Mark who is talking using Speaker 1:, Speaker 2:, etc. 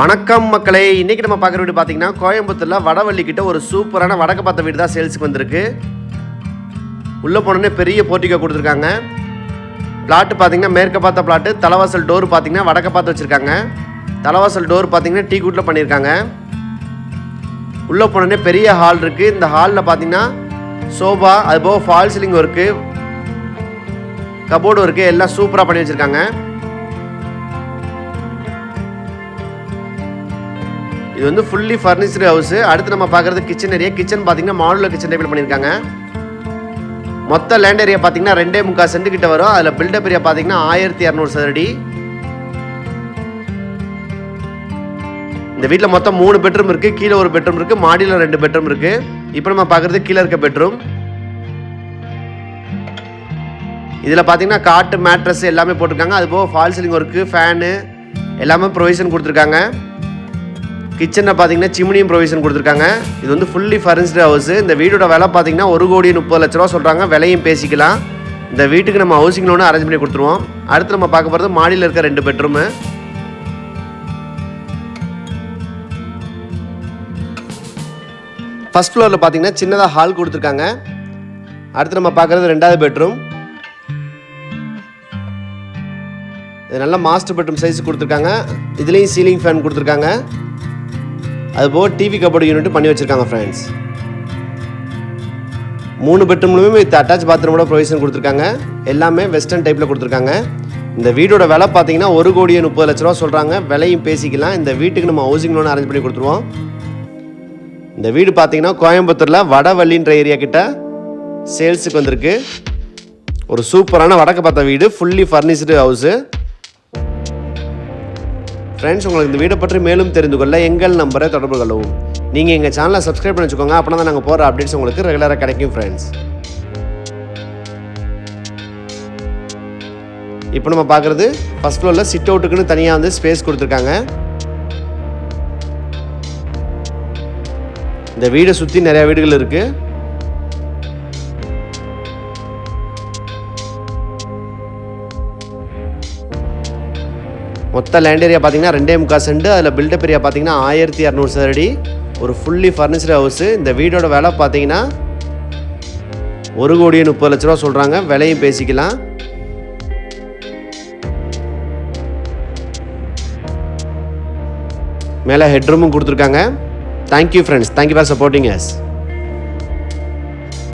Speaker 1: வணக்கம் மக்களே, இன்றைக்கி நம்ம பார்க்குற வீடு பார்த்தீங்கன்னா கோயம்புத்தூரில் வடவள்ளி கிட்ட ஒரு சூப்பரான வடக்கு பார்த்த வீடு தான் சேல்ஸுக்கு வந்திருக்கு. உள்ளே போனோடனே பெரிய போர்ட்டிகோ கொடுத்துருக்காங்க. பிளாட்டு பார்த்தீங்கன்னா மேற்க பார்த்த பிளாட்டு. தலைவாசல் டோர் பார்த்தீங்கன்னா வடக்க பார்த்து வச்சுருக்காங்க. தலைவாசல் டோர் பார்த்தீங்கன்னா டீ கூட்டில் பண்ணியிருக்காங்க. உள்ளே போனோடனே பெரிய ஹால் இருக்குது. இந்த ஹாலில் பார்த்தீங்கன்னா சோபா, அதுபோக fall ceiling work, cupboard work எல்லாம் சூப்பராக பண்ணி வச்சுருக்காங்க. இது வந்து ஃபுல்லி ஃபர்னிச்சர் ஹவுஸ். அடுத்து நம்ம பார்க்குறது கிச்சன் ஏரியா. கிச்சன் பார்த்தீங்கன்னா மாடுலர் கிச்சன் டைப்பில் பண்ணியிருக்காங்க. மொத்த லேண்ட் ஏரியா பார்த்தீங்கன்னா 2.25 சென்ட் கிட்ட வரும். அதில் பில்டப் ஏரியா பார்த்தீங்கன்னா 1200 சதுரடி. இந்த வீட்டில் மொத்தம் 3 பெட்ரூம் இருக்குது. கீழே ஒரு பெட்ரூம் இருக்குது, மாடியில் 2 பெட்ரூம் இருக்குது. இப்போ நம்ம பார்க்குறது கீழே இருக்க பெட்ரூம். இதில் பார்த்தீங்கன்னா காட்டு மேட்ரஸ் எல்லாமே போட்டிருக்காங்க. அதுபோக ஃபால் சீலிங் ஒர்க்கு, ஃபேனு எல்லாமே ப்ரொவிஷன் கொடுத்துருக்காங்க. கிச்சனில் பார்த்தீங்கன்னா சிம்னியும் ப்ரொவிஷன் கொடுத்துருக்காங்க. இது வந்து ஃபுல்லி ஃபர்னிச்சர் ஹவுஸ். இந்த வீடோட விலை பார்த்தீங்கன்னா 1,30,00,000 சொல்கிறாங்க. விலையும் பேசிக்கலாம். இந்த வீட்டுக்கு நம்ம ஹவுசிங் லோனு அரேஞ்ச் பண்ணி கொடுத்துருவோம். அடுத்து நம்ம பார்க்க போகிறது மாடியில் இருக்க 2 பெட்ரூமு. ஃபர்ஸ்ட் ஃப்ளோரில் பார்த்தீங்கன்னா சின்னதாக ஹால் கொடுத்துருக்காங்க. அடுத்து நம்ம பார்க்குறது 2வது பெட்ரூம். இது நல்ல மாஸ்டர் பெட்ரூம் சைஸ் கொடுத்துருக்காங்க. இதுலேயும் சீலிங் ஃபேன் கொடுத்துருக்காங்க. அதுபோக டிவி கபோர்டு யூனிட் பண்ணி வச்சுருக்காங்க ஃப்ரெண்ட்ஸ். 3 பெட்ரூம்லுமே வித் அட்டாச் பாத்ரூமோட ப்ரொவிஷன் கொடுத்துருக்காங்க. எல்லாமே வெஸ்டர்ன் டைப்பில் கொடுத்துருக்காங்க. இந்த வீடோட விலை பார்த்தீங்கன்னா 1,30,00,000 சொல்கிறாங்க. விலையும் பேசிக்கலாம். இந்த வீட்டுக்கு நம்ம ஹவுசிங் லோன் அரேஞ்ச் பண்ணி கொடுத்துருவோம். இந்த வீடு பார்த்தீங்கன்னா கோயம்புத்தூரில் வடவள்ளின்ற ஏரியா கிட்ட சேல்ஸுக்கு வந்திருக்கு. ஒரு சூப்பரான வடக்கு பார்த்த வீடு, ஃபுல்லி ஃபர்னிச்சர்டு ஹவுஸு. ஃப்ரெண்ட்ஸ், உங்களுக்கு இந்த வீடை பற்றி மேலும் தெரிந்து கொள்ள எங்கள் நம்பரை தொடர்பு கொள்ளவும். நீங்கள் எங்கள் சேனலை சப்ஸ்கிரைப் பண்ணி வச்சுக்கோங்க. அப்படின்னா தான் நாங்கள் போகிற அப்டேட்ஸ் உங்களுக்கு ரெகுலராக கிடைக்கும் ஃப்ரெண்ட்ஸ். இப்போ நம்ம பார்க்குறது ஃபர்ஸ்ட் ஃப்ளோரில் சிட் அவுட்டுக்குன்னு தனியாக வந்து ஸ்பேஸ் கொடுத்துருக்காங்க. இந்த வீடை சுற்றி நிறையா வீடுகள் இருக்குது. மொத்த லேண்ட் ஏரியா பார்த்தீங்கன்னா 2.25 சென்ட். அதில் பில்டப் ஏரியா பார்த்தீங்கன்னா 1200 சதுரடி. ஒரு ஃபுல்லி ஃபர்னிச்சர் ஹவுஸு. இந்த வீடோட விலை பார்த்தீங்கன்னா 1,30,00,000 சொல்கிறாங்க. விலையும் பேசிக்கலாம். மேலே ஹெட்ரூமும் கொடுத்துருக்காங்க. Thank you friends. Thank you for supporting us.